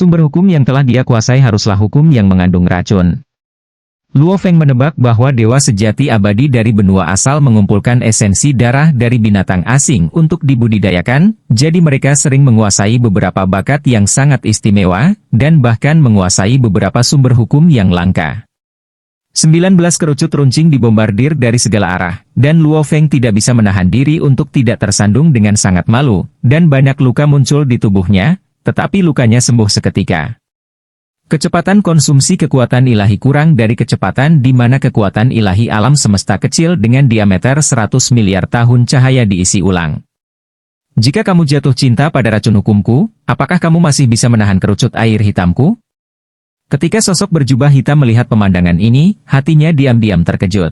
Sumber hukum yang telah dia kuasai haruslah hukum yang mengandung racun. Luo Feng menebak bahwa dewa sejati abadi dari benua asal mengumpulkan esensi darah dari binatang asing untuk dibudidayakan, jadi mereka sering menguasai beberapa bakat yang sangat istimewa, dan bahkan menguasai beberapa sumber hukum yang langka. 19 kerucut runcing dibombardir dari segala arah, dan Luo Feng tidak bisa menahan diri untuk tidak tersandung dengan sangat malu, dan banyak luka muncul di tubuhnya, tetapi lukanya sembuh seketika. Kecepatan konsumsi kekuatan ilahi kurang dari kecepatan di mana kekuatan ilahi alam semesta kecil dengan diameter 100 miliar tahun cahaya diisi ulang. Jika kamu jatuh cinta pada racun hukumku, apakah kamu masih bisa menahan kerucut air hitamku? Ketika sosok berjubah hitam melihat pemandangan ini, hatinya diam-diam terkejut.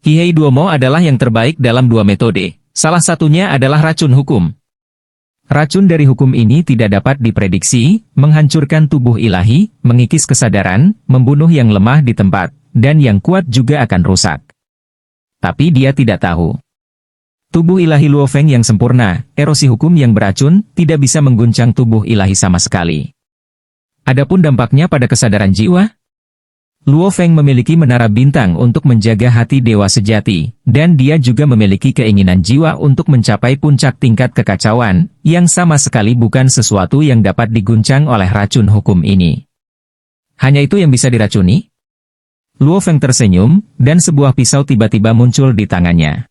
Hihei Duomo adalah yang terbaik dalam dua metode, salah satunya adalah racun hukum. Racun dari hukum ini tidak dapat diprediksi, menghancurkan tubuh ilahi, mengikis kesadaran, membunuh yang lemah di tempat, dan yang kuat juga akan rusak. Tapi dia tidak tahu. Tubuh ilahi Luo Feng yang sempurna, erosi hukum yang beracun, tidak bisa mengguncang tubuh ilahi sama sekali. Adapun dampaknya pada kesadaran jiwa, Luo Feng memiliki menara bintang untuk menjaga hati dewa sejati, dan dia juga memiliki keinginan jiwa untuk mencapai puncak tingkat kekacauan, yang sama sekali bukan sesuatu yang dapat diguncang oleh racun hukum ini. Hanya itu yang bisa diracuni? Luo Feng tersenyum, dan sebuah pisau tiba-tiba muncul di tangannya.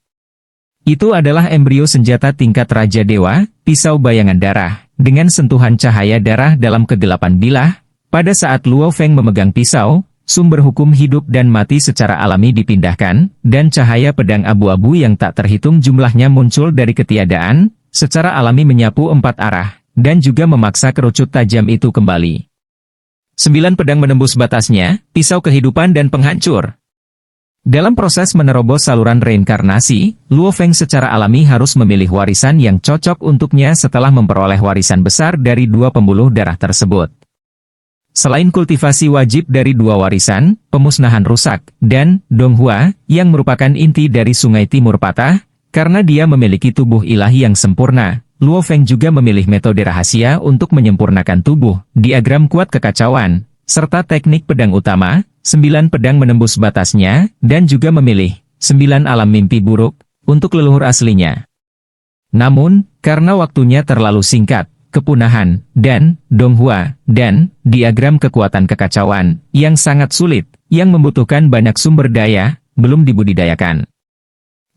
Itu adalah embrio senjata tingkat Raja Dewa, pisau bayangan darah, dengan sentuhan cahaya darah dalam kegelapan bilah. Pada saat Luo Feng memegang pisau, sumber hukum hidup dan mati secara alami dipindahkan, dan cahaya pedang abu-abu yang tak terhitung jumlahnya muncul dari ketiadaan, secara alami menyapu 4 arah, dan juga memaksa kerucut tajam itu kembali. 9 pedang menembus batasnya, pisau kehidupan dan penghancur. Dalam proses menerobos saluran reinkarnasi, Luo Feng secara alami harus memilih warisan yang cocok untuknya setelah memperoleh warisan besar dari 2 pembuluh darah tersebut. Selain kultivasi wajib dari 2 warisan, pemusnahan rusak, dan Donghua, yang merupakan inti dari Sungai Timur Patah, karena dia memiliki tubuh ilahi yang sempurna, Luo Feng juga memilih metode rahasia untuk menyempurnakan tubuh, diagram kuat kekacauan, serta teknik pedang utama, 9 pedang menembus batasnya, dan juga memilih 9 alam mimpi buruk, untuk leluhur aslinya. Namun, karena waktunya terlalu singkat, kepunahan, dan Donghua, dan diagram kekuatan kekacauan, yang sangat sulit, yang membutuhkan banyak sumber daya, belum dibudidayakan.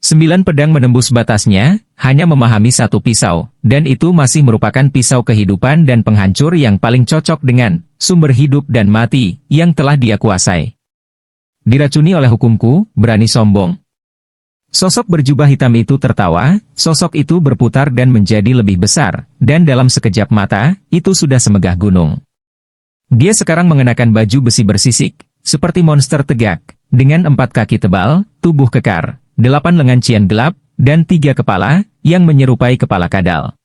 9 pedang menembus batasnya, hanya memahami 1 pisau, dan itu masih merupakan pisau kehidupan dan penghancur yang paling cocok dengan sumber hidup dan mati, yang telah dia kuasai. Diracuni oleh hukumku, berani sombong. Sosok berjubah hitam itu tertawa, sosok itu berputar dan menjadi lebih besar, dan dalam sekejap mata, itu sudah semegah gunung. Dia sekarang mengenakan baju besi bersisik, seperti monster tegak, dengan 4 kaki tebal, tubuh kekar, 8 lengan cian gelap, dan 3 kepala, yang menyerupai kepala kadal.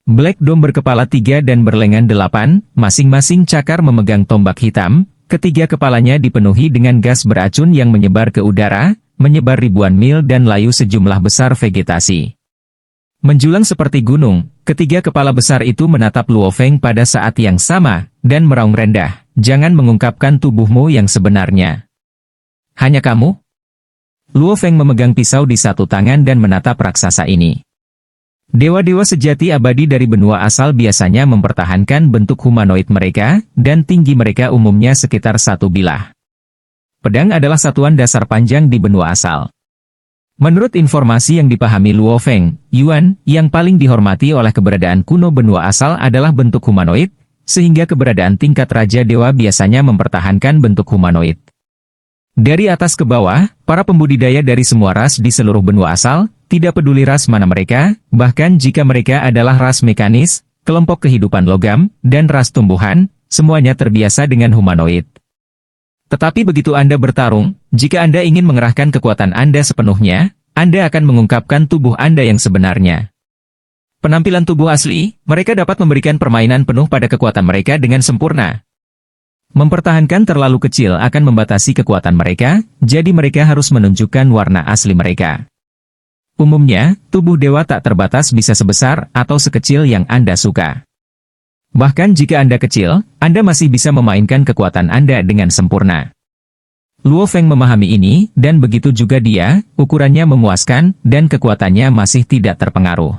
Black Dome berkepala 3 dan berlengan 8, masing-masing cakar memegang tombak hitam, ketiga kepalanya dipenuhi dengan gas beracun yang menyebar ke udara, menyebar ribuan mil dan layu sejumlah besar vegetasi. Menjulang seperti gunung, ketiga kepala besar itu menatap Luo Feng pada saat yang sama, dan meraung rendah, jangan mengungkapkan tubuhmu yang sebenarnya. Hanya kamu? Luo Feng memegang pisau di satu tangan dan menatap raksasa ini. Dewa-dewa sejati abadi dari benua asal biasanya mempertahankan bentuk humanoid mereka, dan tinggi mereka umumnya sekitar 1 bilah. Pedang adalah satuan dasar panjang di benua asal. Menurut informasi yang dipahami Luo Feng, Yuan, yang paling dihormati oleh keberadaan kuno benua asal adalah bentuk humanoid, sehingga keberadaan tingkat Raja Dewa biasanya mempertahankan bentuk humanoid. Dari atas ke bawah, para pembudidaya dari semua ras di seluruh benua asal, tidak peduli ras mana mereka, bahkan jika mereka adalah ras mekanis, kelompok kehidupan logam, dan ras tumbuhan, semuanya terbiasa dengan humanoid. Tetapi begitu Anda bertarung, jika Anda ingin mengerahkan kekuatan Anda sepenuhnya, Anda akan mengungkapkan tubuh Anda yang sebenarnya. Penampilan tubuh asli, mereka dapat memberikan permainan penuh pada kekuatan mereka dengan sempurna. Mempertahankan terlalu kecil akan membatasi kekuatan mereka, jadi mereka harus menunjukkan warna asli mereka. Umumnya, tubuh dewa tak terbatas bisa sebesar atau sekecil yang Anda suka. Bahkan jika Anda kecil, Anda masih bisa memainkan kekuatan Anda dengan sempurna. Luo Feng memahami ini, dan begitu juga dia, ukurannya memuaskan, dan kekuatannya masih tidak terpengaruh.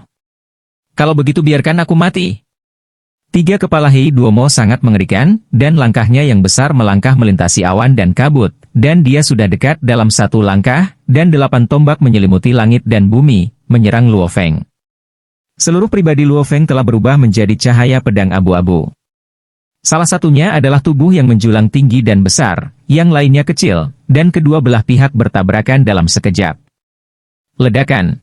Kalau begitu biarkan aku mati. Tiga kepala Hei Duomo sangat mengerikan, dan langkahnya yang besar melangkah melintasi awan dan kabut, dan dia sudah dekat dalam satu langkah, dan 8 tombak menyelimuti langit dan bumi, menyerang Luo Feng. Seluruh pribadi Luo Feng telah berubah menjadi cahaya pedang abu-abu. Salah satunya adalah tubuh yang menjulang tinggi dan besar, yang lainnya kecil, dan kedua belah pihak bertabrakan dalam sekejap. Ledakan.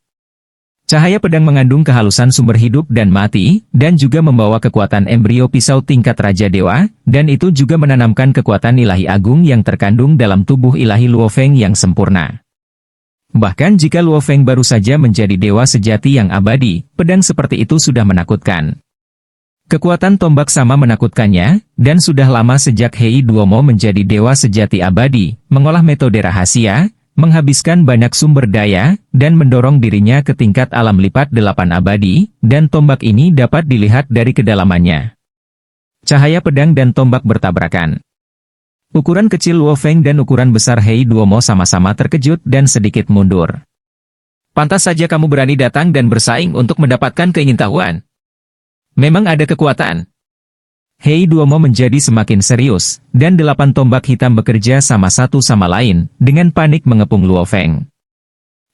Cahaya pedang mengandung kehalusan sumber hidup dan mati, dan juga membawa kekuatan embrio pisau tingkat Raja Dewa, dan itu juga menanamkan kekuatan ilahi agung yang terkandung dalam tubuh ilahi Luo Feng yang sempurna. Bahkan jika Luo Feng baru saja menjadi dewa sejati yang abadi, pedang seperti itu sudah menakutkan. Kekuatan tombak sama menakutkannya, dan sudah lama sejak Hei Duomo menjadi dewa sejati abadi, mengolah metode rahasia, menghabiskan banyak sumber daya, dan mendorong dirinya ke tingkat alam lipat 8 abadi, dan tombak ini dapat dilihat dari kedalamannya. Cahaya pedang dan tombak bertabrakan. Ukuran kecil Luo Feng dan ukuran besar Hei Duomo sama-sama terkejut dan sedikit mundur. Pantas saja kamu berani datang dan bersaing untuk mendapatkan keingintahuan. Memang ada kekuatan. Hei Duomo menjadi semakin serius, dan 8 tombak hitam bekerja sama satu sama lain, dengan panik mengepung Luo Feng.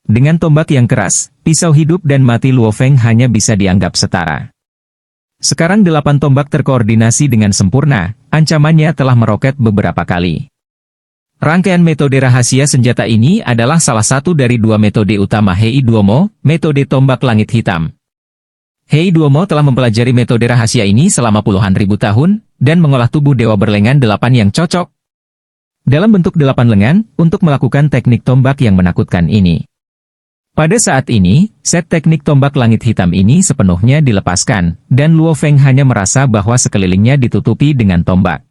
Dengan tombak yang keras, pisau hidup dan mati Luo Feng hanya bisa dianggap setara. Sekarang 8 tombak terkoordinasi dengan sempurna, ancamannya telah meroket beberapa kali. Rangkaian metode rahasia senjata ini adalah salah satu dari 2 metode utama Hei Duomo, metode tombak langit hitam. Hei Duomo telah mempelajari metode rahasia ini selama puluhan ribu tahun, dan mengolah tubuh dewa berlengan 8 yang cocok dalam bentuk 8 lengan, untuk melakukan teknik tombak yang menakutkan ini. Pada saat ini, set teknik tombak langit hitam ini sepenuhnya dilepaskan, dan Luo Feng hanya merasa bahwa sekelilingnya ditutupi dengan tombak.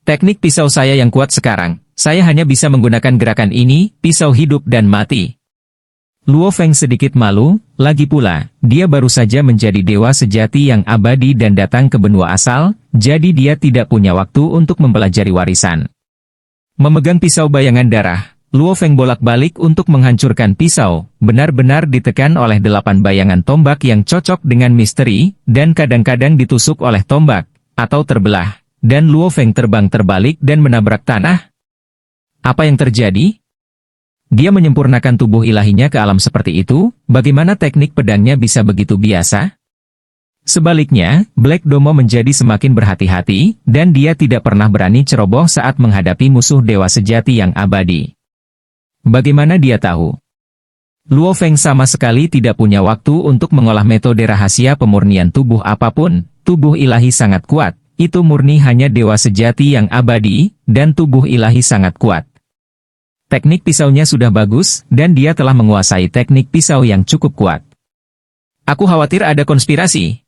Teknik pisau saya yang kuat sekarang, saya hanya bisa menggunakan gerakan ini, pisau hidup dan mati. Luo Feng sedikit malu, lagi pula, dia baru saja menjadi dewa sejati yang abadi dan datang ke benua asal, jadi dia tidak punya waktu untuk mempelajari warisan. Memegang pisau bayangan darah, Luo Feng bolak-balik untuk menghancurkan pisau, benar-benar ditekan oleh 8 bayangan tombak yang cocok dengan misteri, dan kadang-kadang ditusuk oleh tombak, atau terbelah, dan Luo Feng terbang terbalik dan menabrak tanah. Apa yang terjadi? Dia menyempurnakan tubuh ilahinya ke alam seperti itu, bagaimana teknik pedangnya bisa begitu biasa? Sebaliknya, Black Domo menjadi semakin berhati-hati, dan dia tidak pernah berani ceroboh saat menghadapi musuh dewa sejati yang abadi. Bagaimana dia tahu? Luo Feng sama sekali tidak punya waktu untuk mengolah metode rahasia pemurnian tubuh apapun, tubuh ilahi sangat kuat, itu murni hanya dewa sejati yang abadi, dan tubuh ilahi sangat kuat. Teknik pisaunya sudah bagus, dan dia telah menguasai teknik pisau yang cukup kuat. Aku khawatir ada konspirasi.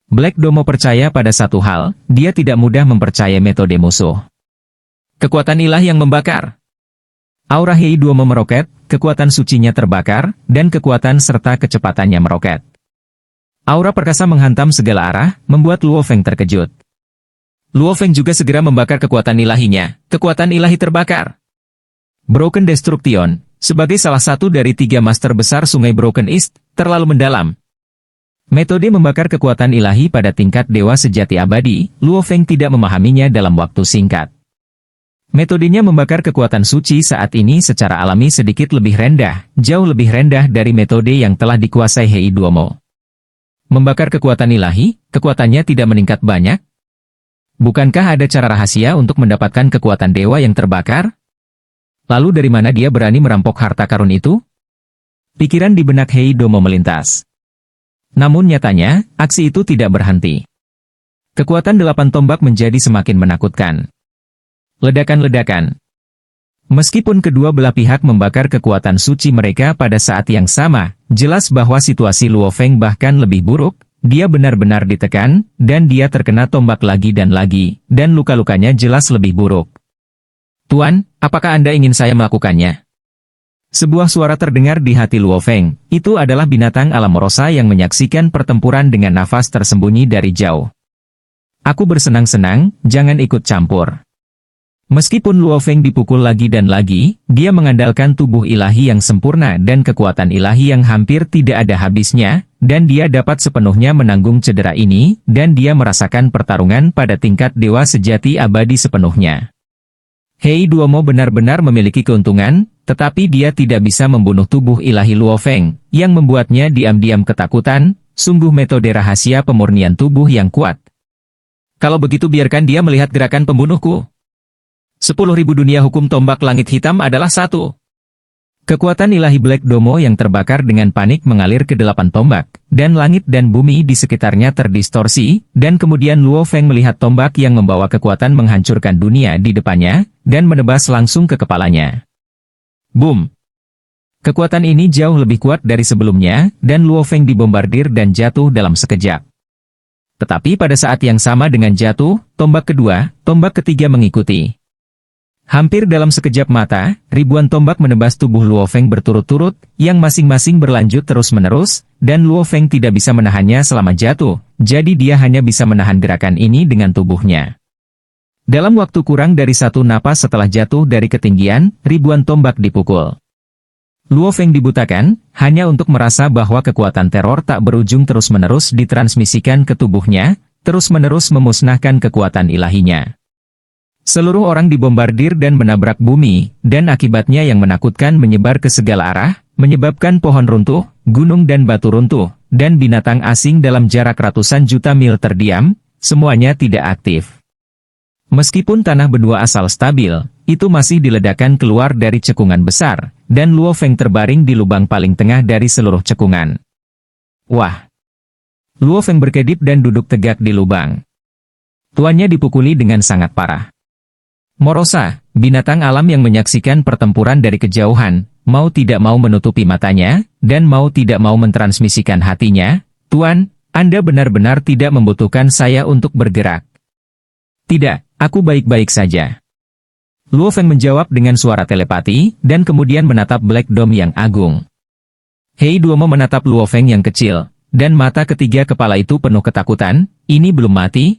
Black Domo percaya pada satu hal, dia tidak mudah mempercayai metode musuh. Kekuatan ilahi yang membakar. Aura Hei Duomo meroket, kekuatan sucinya terbakar, dan kekuatan serta kecepatannya meroket. Aura perkasa menghantam segala arah, membuat Luo Feng terkejut. Luo Feng juga segera membakar kekuatan ilahinya, kekuatan ilahi terbakar. Broken Destruction, sebagai salah satu dari 3 master besar Sungai Broken East, terlalu mendalam. Metode membakar kekuatan ilahi pada tingkat dewa sejati abadi, Luo Feng tidak memahaminya dalam waktu singkat. Metodenya membakar kekuatan suci saat ini secara alami sedikit lebih rendah, jauh lebih rendah dari metode yang telah dikuasai Hei Duomo. Membakar kekuatan ilahi, kekuatannya tidak meningkat banyak? Bukankah ada cara rahasia untuk mendapatkan kekuatan dewa yang terbakar? Lalu dari mana dia berani merampok harta karun itu? Pikiran di benak Hei Duomo melintas. Namun nyatanya, aksi itu tidak berhenti. Kekuatan 8 tombak menjadi semakin menakutkan. Ledakan-ledakan. Meskipun kedua belah pihak membakar kekuatan suci mereka pada saat yang sama, jelas bahwa situasi Luo Feng bahkan lebih buruk, dia benar-benar ditekan, dan dia terkena tombak lagi, dan luka-lukanya jelas lebih buruk. Tuan, apakah Anda ingin saya melakukannya? Sebuah suara terdengar di hati Luo Feng, itu adalah binatang alam rosa yang menyaksikan pertempuran dengan nafas tersembunyi dari jauh. Aku bersenang-senang, jangan ikut campur. Meskipun Luo Feng dipukul lagi dan lagi, dia mengandalkan tubuh ilahi yang sempurna dan kekuatan ilahi yang hampir tidak ada habisnya, dan dia dapat sepenuhnya menanggung cedera ini, dan dia merasakan pertarungan pada tingkat dewa sejati abadi sepenuhnya. Hei Duomo benar-benar memiliki keuntungan, tetapi dia tidak bisa membunuh tubuh ilahi Luo Feng, yang membuatnya diam-diam ketakutan, sungguh metode rahasia pemurnian tubuh yang kuat. Kalau begitu biarkan dia melihat gerakan pembunuhku. 10.000 dunia hukum tombak langit hitam adalah satu. Kekuatan ilahi Black Domo yang terbakar dengan panik mengalir ke 8 tombak, dan langit dan bumi di sekitarnya terdistorsi, dan kemudian Luo Feng melihat tombak yang membawa kekuatan menghancurkan dunia di depannya, dan menebas langsung ke kepalanya. Boom! Kekuatan ini jauh lebih kuat dari sebelumnya, dan Luo Feng dibombardir dan jatuh dalam sekejap. Tetapi pada saat yang sama dengan jatuh, tombak kedua, tombak ketiga mengikuti. Hampir dalam sekejap mata, ribuan tombak menebas tubuh Luo Feng berturut-turut, yang masing-masing berlanjut terus-menerus, dan Luo Feng tidak bisa menahannya selama jatuh, jadi dia hanya bisa menahan gerakan ini dengan tubuhnya. Dalam waktu kurang dari 1 napas setelah jatuh dari ketinggian, ribuan tombak dipukul. Luo Feng dibutakan, hanya untuk merasa bahwa kekuatan teror tak berujung terus-menerus ditransmisikan ke tubuhnya, terus-menerus memusnahkan kekuatan ilahinya. Seluruh orang dibombardir dan menabrak bumi, dan akibatnya yang menakutkan menyebar ke segala arah, menyebabkan pohon runtuh, gunung dan batu runtuh, dan binatang asing dalam jarak ratusan juta mil terdiam, semuanya tidak aktif. Meskipun tanah benua asal stabil, itu masih diledakkan keluar dari cekungan besar, dan Luo Feng terbaring di lubang paling tengah dari seluruh cekungan. Wah! Luo Feng berkedip dan duduk tegak di lubang. Tuannya dipukuli dengan sangat parah. Morosa, binatang alam yang menyaksikan pertempuran dari kejauhan, mau tidak mau menutupi matanya, dan mau tidak mau mentransmisikan hatinya, "Tuan, Anda benar-benar tidak membutuhkan saya untuk bergerak." "Tidak, aku baik-baik saja." Luo Feng menjawab dengan suara telepati, dan kemudian menatap Black Dome yang agung. Hei Duomo menatap Luo Feng yang kecil, dan mata ketiga kepala itu penuh ketakutan, "Ini belum mati?"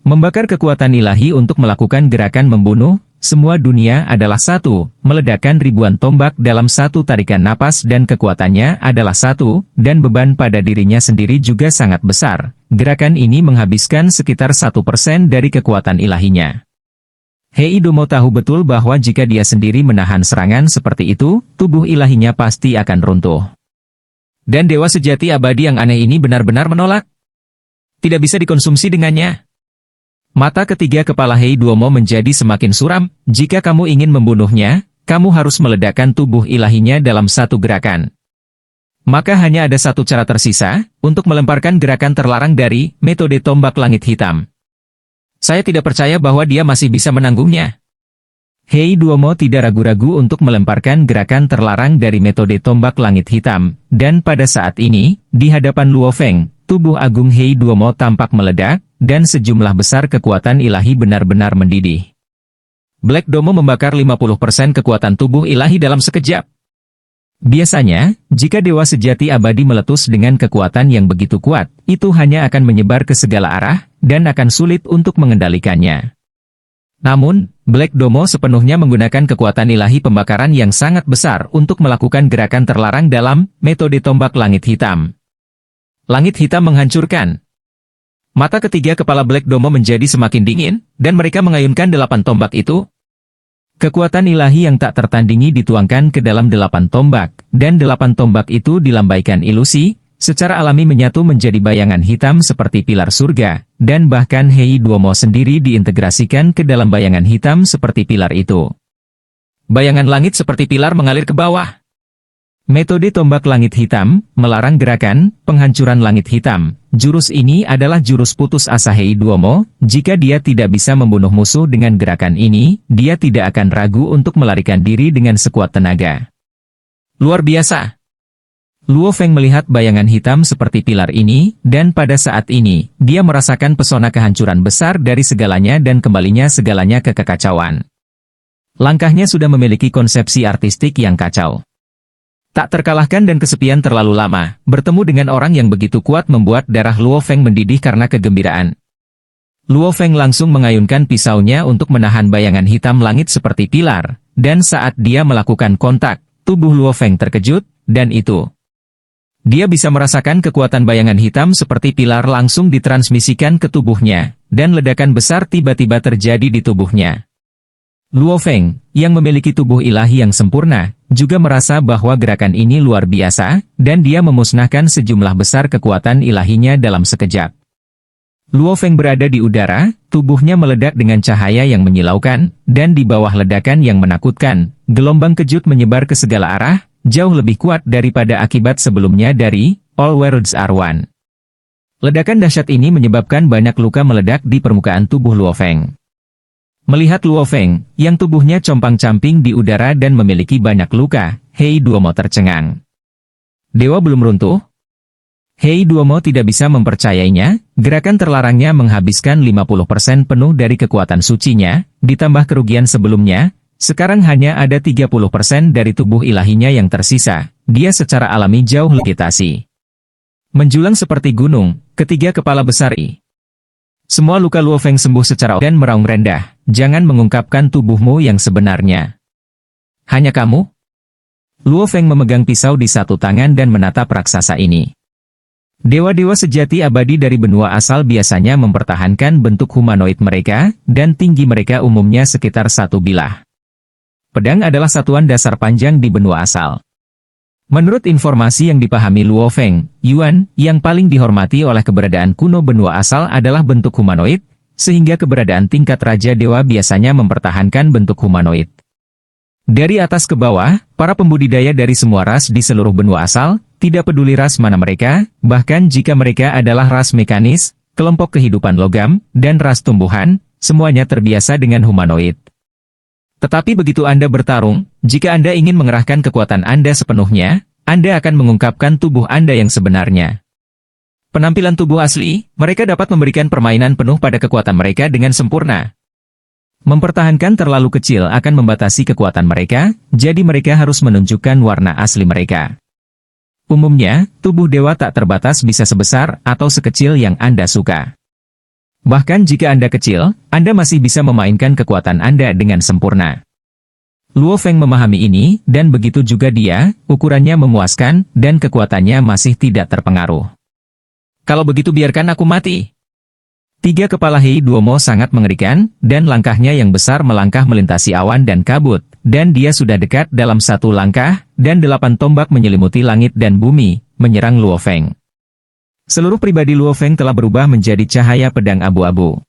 Membakar kekuatan ilahi untuk melakukan gerakan membunuh, semua dunia adalah satu, meledakkan ribuan tombak dalam satu tarikan napas dan kekuatannya adalah satu, dan beban pada dirinya sendiri juga sangat besar. Gerakan ini menghabiskan sekitar 1% dari kekuatan ilahinya. Hei Domo tahu betul bahwa jika dia sendiri menahan serangan seperti itu, tubuh ilahinya pasti akan runtuh. Dan dewa sejati abadi yang aneh ini benar-benar menolak. Tidak bisa dikonsumsi dengannya. Mata ketiga kepala Hei Duomo menjadi semakin suram, jika kamu ingin membunuhnya, kamu harus meledakkan tubuh ilahinya dalam satu gerakan. Maka hanya ada satu cara tersisa, untuk melemparkan gerakan terlarang dari metode tombak langit hitam. Saya tidak percaya bahwa dia masih bisa menanggungnya. Hei Duomo tidak ragu-ragu untuk melemparkan gerakan terlarang dari metode tombak langit hitam, dan pada saat ini, di hadapan Luo Feng, tubuh agung Hei Duomo tampak meledak, dan sejumlah besar kekuatan ilahi benar-benar mendidih. Black Domo membakar 50% kekuatan tubuh ilahi dalam sekejap. Biasanya, jika dewa sejati abadi meletus dengan kekuatan yang begitu kuat, itu hanya akan menyebar ke segala arah, dan akan sulit untuk mengendalikannya. Namun, Black Domo sepenuhnya menggunakan kekuatan ilahi pembakaran yang sangat besar untuk melakukan gerakan terlarang dalam metode tombak langit hitam. Langit hitam menghancurkan. Mata ketiga kepala Black Domo menjadi semakin dingin, dan mereka mengayunkan 8 tombak itu. Kekuatan ilahi yang tak tertandingi dituangkan ke dalam 8 tombak, dan 8 tombak itu dilambaikan ilusi, secara alami menyatu menjadi bayangan hitam seperti pilar surga, dan bahkan Hei Duomo sendiri diintegrasikan ke dalam bayangan hitam seperti pilar itu. Bayangan langit seperti pilar mengalir ke bawah. Metode tombak langit hitam, melarang gerakan, penghancuran langit hitam. Jurus ini adalah jurus putus asa Hei Duomo, jika dia tidak bisa membunuh musuh dengan gerakan ini, dia tidak akan ragu untuk melarikan diri dengan sekuat tenaga. Luar biasa! Luo Feng melihat bayangan hitam seperti pilar ini, dan pada saat ini, dia merasakan pesona kehancuran besar dari segalanya dan kembalinya segalanya ke kekacauan. Langkahnya sudah memiliki konsepsi artistik yang kacau. Tak terkalahkan dan kesepian terlalu lama, bertemu dengan orang yang begitu kuat membuat darah Luo Feng mendidih karena kegembiraan. Luo Feng langsung mengayunkan pisaunya untuk menahan bayangan hitam langit seperti pilar, dan saat dia melakukan kontak, tubuh Luo Feng terkejut, dan itu. Dia bisa merasakan kekuatan bayangan hitam seperti pilar langsung ditransmisikan ke tubuhnya, dan ledakan besar tiba-tiba terjadi di tubuhnya. Luo Feng, yang memiliki tubuh ilahi yang sempurna, juga merasa bahwa gerakan ini luar biasa, dan dia memusnahkan sejumlah besar kekuatan ilahinya dalam sekejap. Luo Feng berada di udara, tubuhnya meledak dengan cahaya yang menyilaukan, dan di bawah ledakan yang menakutkan, gelombang kejut menyebar ke segala arah, jauh lebih kuat daripada akibat sebelumnya dari All Worlds Are One. Ledakan dahsyat ini menyebabkan banyak luka meledak di permukaan tubuh Luo Feng. Melihat Luo Feng, yang tubuhnya compang-camping di udara dan memiliki banyak luka, Hei Duomo tercengang. Dewa belum runtuh? Hei Duomo tidak bisa mempercayainya, gerakan terlarangnya menghabiskan 50% penuh dari kekuatan sucinya, ditambah kerugian sebelumnya, sekarang hanya ada 30% dari tubuh ilahinya yang tersisa, dia secara alami jauh legitasi. Menjulang seperti gunung, ketiga kepala besar I. Semua luka Luo Feng sembuh secara dan meraung rendah, jangan mengungkapkan tubuhmu yang sebenarnya. Hanya kamu? Luo Feng memegang pisau di satu tangan dan menatap raksasa ini. Dewa-dewa sejati abadi dari benua asal biasanya mempertahankan bentuk humanoid mereka, dan tinggi mereka umumnya sekitar 1 bilah. Pedang adalah satuan dasar panjang di benua asal. Menurut informasi yang dipahami Luo Feng, Yuan, yang paling dihormati oleh keberadaan kuno benua asal adalah bentuk humanoid, sehingga keberadaan tingkat Raja Dewa biasanya mempertahankan bentuk humanoid. Dari atas ke bawah, para pembudidaya dari semua ras di seluruh benua asal, tidak peduli ras mana mereka, bahkan jika mereka adalah ras mekanis, kelompok kehidupan logam, dan ras tumbuhan, semuanya terbiasa dengan humanoid. Tetapi begitu Anda bertarung, jika Anda ingin mengerahkan kekuatan Anda sepenuhnya, Anda akan mengungkapkan tubuh Anda yang sebenarnya. Penampilan tubuh asli, mereka dapat memberikan permainan penuh pada kekuatan mereka dengan sempurna. Mempertahankan terlalu kecil akan membatasi kekuatan mereka, jadi mereka harus menunjukkan warna asli mereka. Umumnya, tubuh dewa tak terbatas bisa sebesar atau sekecil yang Anda suka. Bahkan jika Anda kecil, Anda masih bisa memainkan kekuatan Anda dengan sempurna. Luo Feng memahami ini, dan begitu juga dia, ukurannya memuaskan, dan kekuatannya masih tidak terpengaruh. Kalau begitu biarkan aku mati. Tiga kepala Hei Duomo sangat mengerikan, dan langkahnya yang besar melangkah melintasi awan dan kabut, dan dia sudah dekat dalam satu langkah, dan 8 tombak menyelimuti langit dan bumi, menyerang Luo Feng. Seluruh pribadi Luo Feng telah berubah menjadi cahaya pedang abu-abu.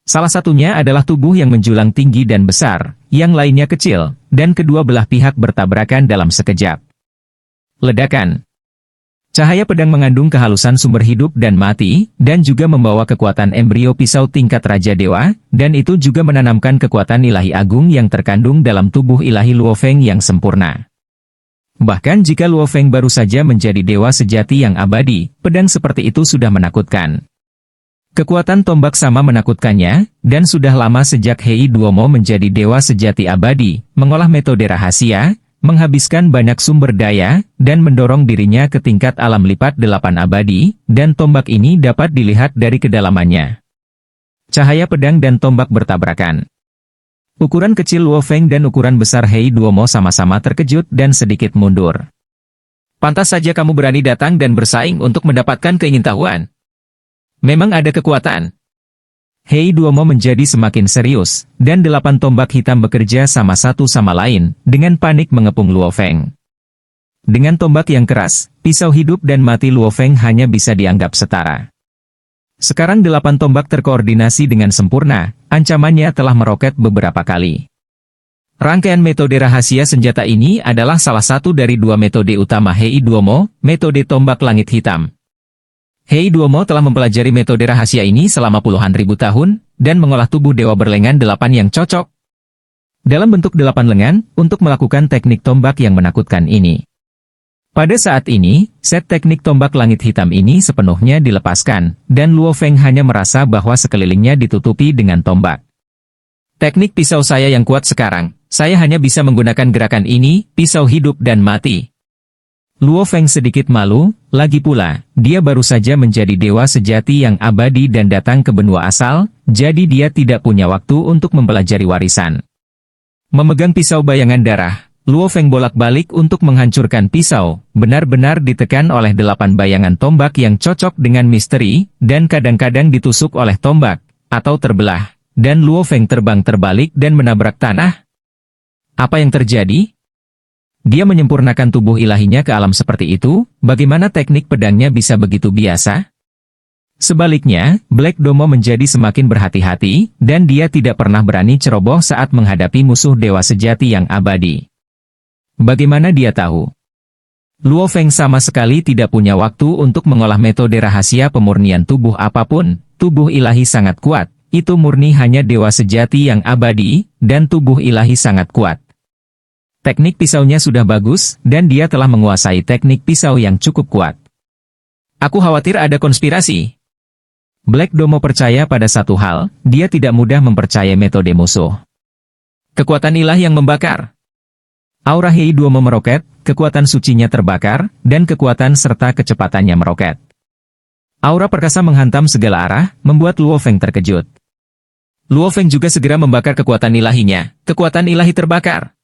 Salah satunya adalah tubuh yang menjulang tinggi dan besar, yang lainnya kecil, dan kedua belah pihak bertabrakan dalam sekejap. Ledakan. Cahaya pedang mengandung kehalusan sumber hidup dan mati, dan juga membawa kekuatan embrio pisau tingkat Raja Dewa, dan itu juga menanamkan kekuatan ilahi agung yang terkandung dalam tubuh ilahi Luo Feng yang sempurna. Bahkan jika Luo Feng baru saja menjadi dewa sejati yang abadi, pedang seperti itu sudah menakutkan. Kekuatan tombak sama menakutkannya, dan sudah lama sejak Hei Duomo menjadi dewa sejati abadi, mengolah metode rahasia, menghabiskan banyak sumber daya, dan mendorong dirinya ke tingkat alam lipat 8 abadi, dan tombak ini dapat dilihat dari kedalamannya. Cahaya pedang dan tombak bertabrakan. Ukuran kecil Luo Feng dan ukuran besar Hei Duomo sama-sama terkejut dan sedikit mundur. Pantas saja kamu berani datang dan bersaing untuk mendapatkan keingintahuan. Memang ada kekuatan. Hei Duomo menjadi semakin serius, dan 8 tombak hitam bekerja sama satu sama lain, dengan panik mengepung Luo Feng. Dengan tombak yang keras, pisau hidup dan mati Luo Feng hanya bisa dianggap setara. Sekarang 8 tombak terkoordinasi dengan sempurna, ancamannya telah meroket beberapa kali. Rangkaian metode rahasia senjata ini adalah salah satu dari 2 metode utama Hei Duomo, metode tombak langit hitam. Hei Duomo telah mempelajari metode rahasia ini selama puluhan ribu tahun, dan mengolah tubuh dewa berlengan 8 yang cocok dalam bentuk 8 lengan, untuk melakukan teknik tombak yang menakutkan ini. Pada saat ini, set teknik tombak langit hitam ini sepenuhnya dilepaskan, dan Luo Feng hanya merasa bahwa sekelilingnya ditutupi dengan tombak. Teknik pisau saya yang kuat sekarang, saya hanya bisa menggunakan gerakan ini, pisau hidup dan mati. Luo Feng sedikit malu, lagi pula, dia baru saja menjadi dewa sejati yang abadi dan datang ke benua asal, jadi dia tidak punya waktu untuk mempelajari warisan. Memegang pisau bayangan darah, Luo Feng bolak-balik untuk menghancurkan pisau, benar-benar ditekan oleh 8 bayangan tombak yang cocok dengan misteri, dan kadang-kadang ditusuk oleh tombak, atau terbelah, dan Luo Feng terbang terbalik dan menabrak tanah. Apa yang terjadi? Dia menyempurnakan tubuh ilahinya ke alam seperti itu, bagaimana teknik pedangnya bisa begitu biasa? Sebaliknya, Black Domo menjadi semakin berhati-hati, dan dia tidak pernah berani ceroboh saat menghadapi musuh dewa sejati yang abadi. Bagaimana dia tahu? Luo Feng sama sekali tidak punya waktu untuk mengolah metode rahasia pemurnian tubuh apapun, tubuh ilahi sangat kuat, itu murni hanya dewa sejati yang abadi, dan tubuh ilahi sangat kuat. Teknik pisaunya sudah bagus, dan dia telah menguasai teknik pisau yang cukup kuat. Aku khawatir ada konspirasi. Black Domo percaya pada satu hal, dia tidak mudah mempercayai metode musuh. Kekuatan ilah yang membakar. Aura Hei Duomo meroket, kekuatan sucinya terbakar, dan kekuatan serta kecepatannya meroket. Aura perkasa menghantam segala arah, membuat Luo Feng terkejut. Luo Feng juga segera membakar kekuatan ilahinya, kekuatan ilahi terbakar.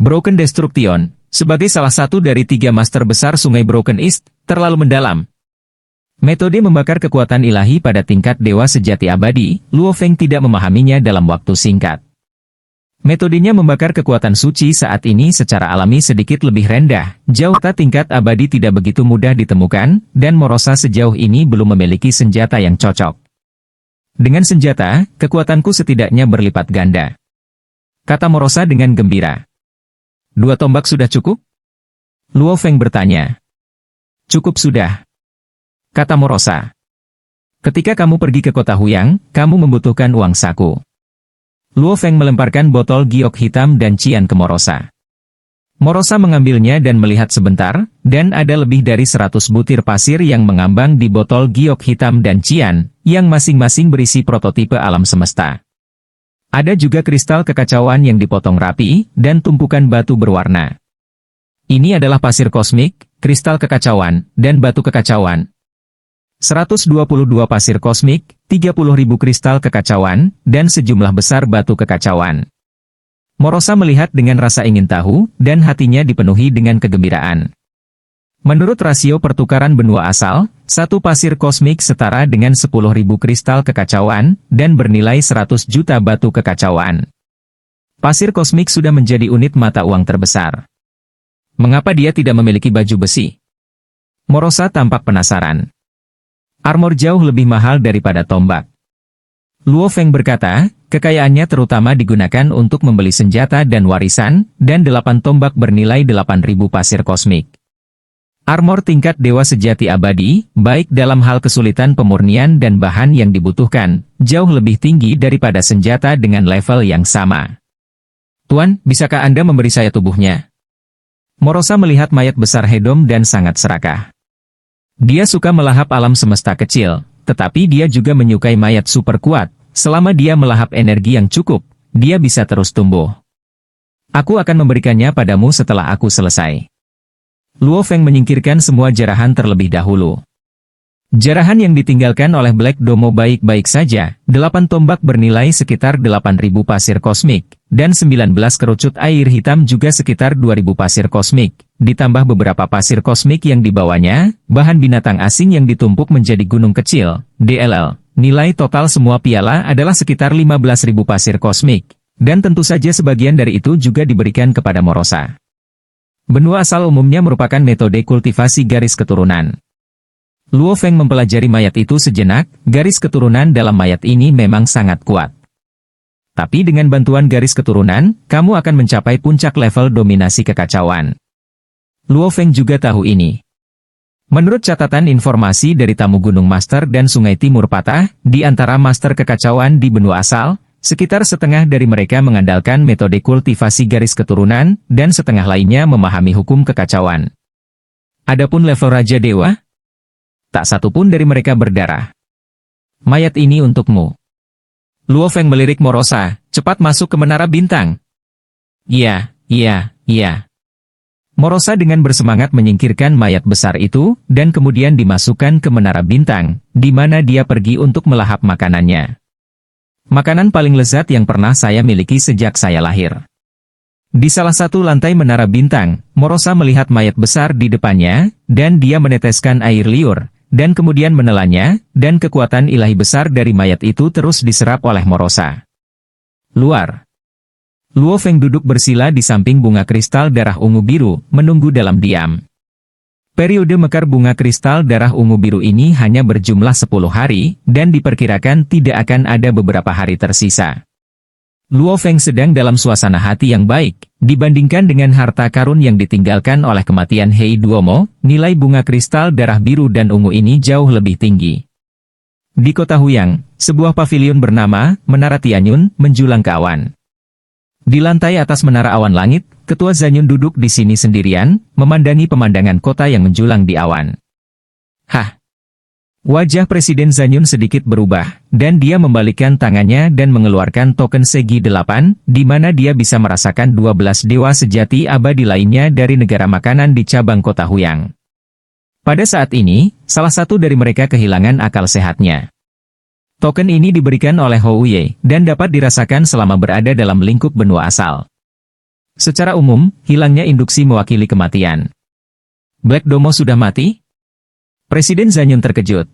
Broken Destruction, sebagai salah satu dari 3 master besar Sungai Broken East, terlalu mendalam. Metode membakar kekuatan ilahi pada tingkat dewa sejati abadi, Luo Feng tidak memahaminya dalam waktu singkat. Metodenya membakar kekuatan suci saat ini secara alami sedikit lebih rendah, jauh tingkat abadi tidak begitu mudah ditemukan, dan Morosa sejauh ini belum memiliki senjata yang cocok. Dengan senjata, kekuatanku setidaknya berlipat ganda. Kata Morosa dengan gembira. 2 tombak sudah cukup? Luo Feng bertanya. Cukup sudah. Kata Morosa. Ketika kamu pergi ke kota Huyang, kamu membutuhkan uang saku. Luo Feng melemparkan botol giok hitam dan cian ke Morosa. Morosa mengambilnya dan melihat sebentar, dan ada lebih dari 100 butir pasir yang mengambang di botol giok hitam dan cian, yang masing-masing berisi prototipe alam semesta. Ada juga kristal kekacauan yang dipotong rapi, dan tumpukan batu berwarna. Ini adalah pasir kosmik, kristal kekacauan, dan batu kekacauan. 122 pasir kosmik, 30.000 kristal kekacauan, dan sejumlah besar batu kekacauan. Morosa melihat dengan rasa ingin tahu, dan hatinya dipenuhi dengan kegembiraan. Menurut rasio pertukaran benua asal, 1 pasir kosmik setara dengan 10.000 kristal kekacauan, dan bernilai 100 juta batu kekacauan. Pasir kosmik sudah menjadi unit mata uang terbesar. Mengapa dia tidak memiliki baju besi? Morosa tampak penasaran. Armor jauh lebih mahal daripada tombak. Luo Feng berkata, kekayaannya terutama digunakan untuk membeli senjata dan warisan, dan 8 tombak bernilai 8.000 pasir kosmik. Armor tingkat dewa sejati abadi, baik dalam hal kesulitan pemurnian dan bahan yang dibutuhkan, jauh lebih tinggi daripada senjata dengan level yang sama. Tuan, bisakah Anda memberi saya tubuhnya? Morosa melihat mayat besar Hedom dan sangat serakah. Dia suka melahap alam semesta kecil, tetapi dia juga menyukai mayat super kuat. Selama dia melahap energi yang cukup, dia bisa terus tumbuh. Aku akan memberikannya padamu setelah aku selesai. Luo Feng menyingkirkan semua jarahan terlebih dahulu. Jarahan yang ditinggalkan oleh Black Domo baik-baik saja, 8 tombak bernilai sekitar 8.000 pasir kosmik, dan 19 kerucut air hitam juga sekitar 2.000 pasir kosmik, ditambah beberapa pasir kosmik yang dibawanya, bahan binatang asing yang ditumpuk menjadi gunung kecil, DLL. Nilai total semua piala adalah sekitar 15.000 pasir kosmik, dan tentu saja sebagian dari itu juga diberikan kepada Morosa. Benua asal umumnya merupakan metode kultivasi garis keturunan. Luo Feng mempelajari mayat itu sejenak, garis keturunan dalam mayat ini memang sangat kuat. Tapi dengan bantuan garis keturunan, kamu akan mencapai puncak level dominasi kekacauan. Luo Feng juga tahu ini. Menurut catatan informasi dari tamu Gunung Master dan Sungai Timur Patah, di antara Master Kekacauan di benua asal, sekitar setengah dari mereka mengandalkan metode kultivasi garis keturunan, dan setengah lainnya memahami hukum kekacauan. Adapun level Raja Dewa, tak satu pun dari mereka berdarah. Mayat ini untukmu. Luo Feng melirik Morosa, cepat masuk ke Menara Bintang. Iya. Morosa dengan bersemangat menyingkirkan mayat besar itu, dan kemudian dimasukkan ke Menara Bintang, di mana dia pergi untuk melahap makanannya. Makanan paling lezat yang pernah saya miliki sejak saya lahir. Di salah satu lantai Menara Bintang, Morosa melihat mayat besar di depannya, dan dia meneteskan air liur, dan kemudian menelannya, dan kekuatan ilahi besar dari mayat itu terus diserap oleh Morosa. Luar. Luo Feng duduk bersila di samping bunga kristal darah ungu biru, menunggu dalam diam. Periode mekar bunga kristal darah ungu biru ini hanya berjumlah 10 hari, dan diperkirakan tidak akan ada beberapa hari tersisa. Luo Feng sedang dalam suasana hati yang baik, dibandingkan dengan harta karun yang ditinggalkan oleh kematian Hei Duomo, nilai bunga kristal darah biru dan ungu ini jauh lebih tinggi. Di kota Huyang, sebuah pavilion bernama Menara Tianyun menjulang ke awan. Di lantai atas Menara Awan Langit, Ketua Zanyun duduk di sini sendirian, memandangi pemandangan kota yang menjulang di awan. Hah! Wajah Presiden Zanyun sedikit berubah, dan dia membalikkan tangannya dan mengeluarkan token segi 8, di mana dia bisa merasakan 12 dewa sejati abadi lainnya dari negara makanan di cabang kota Huyang. Pada saat ini, salah satu dari mereka kehilangan akal sehatnya. Token ini diberikan oleh Houye, dan dapat dirasakan selama berada dalam lingkup benua asal. Secara umum, hilangnya induksi mewakili kematian. Black Domo sudah mati? Presiden Zanyun terkejut,